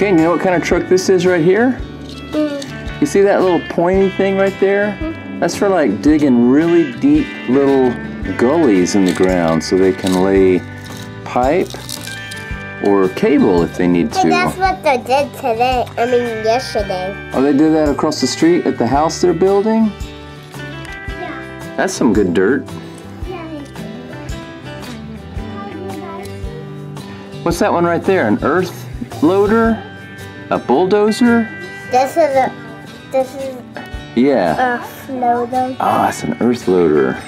Okay, you know what kind of truck this is right here? You see that little pointy thing right there? That's for like digging really deep little gullies in the ground so they can lay pipe or cable if they need to. Hey, that's what they did today. Yesterday. Oh, they did that across the street at the house they're building? Yeah. That's some good dirt. What's that one right there? An earth loader? A bulldozer? This is yeah. Earth loader. Oh, it's an earth loader.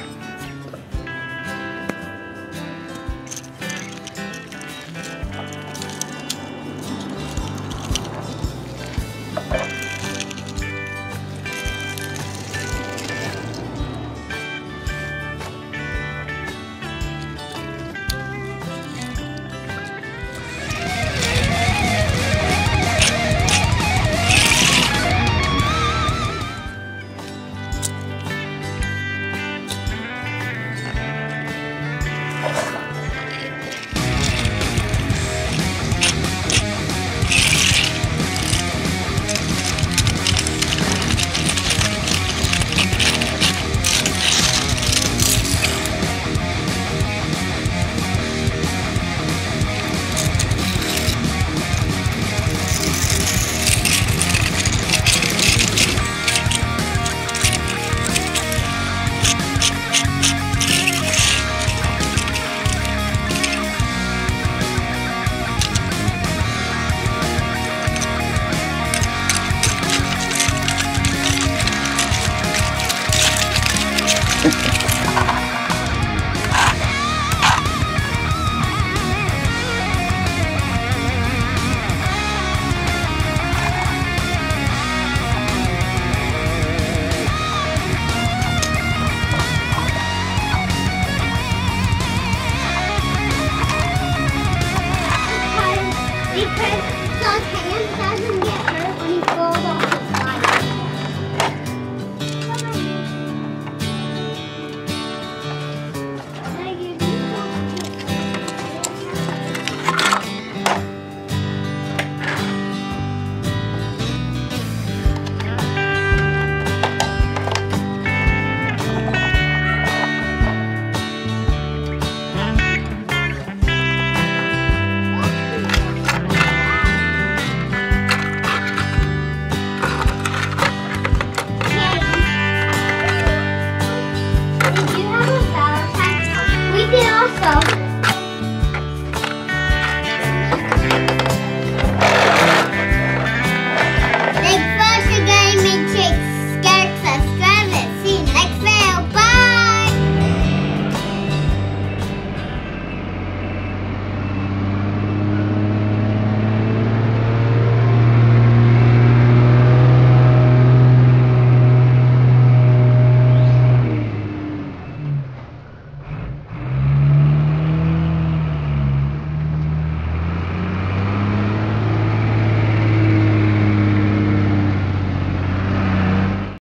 We can also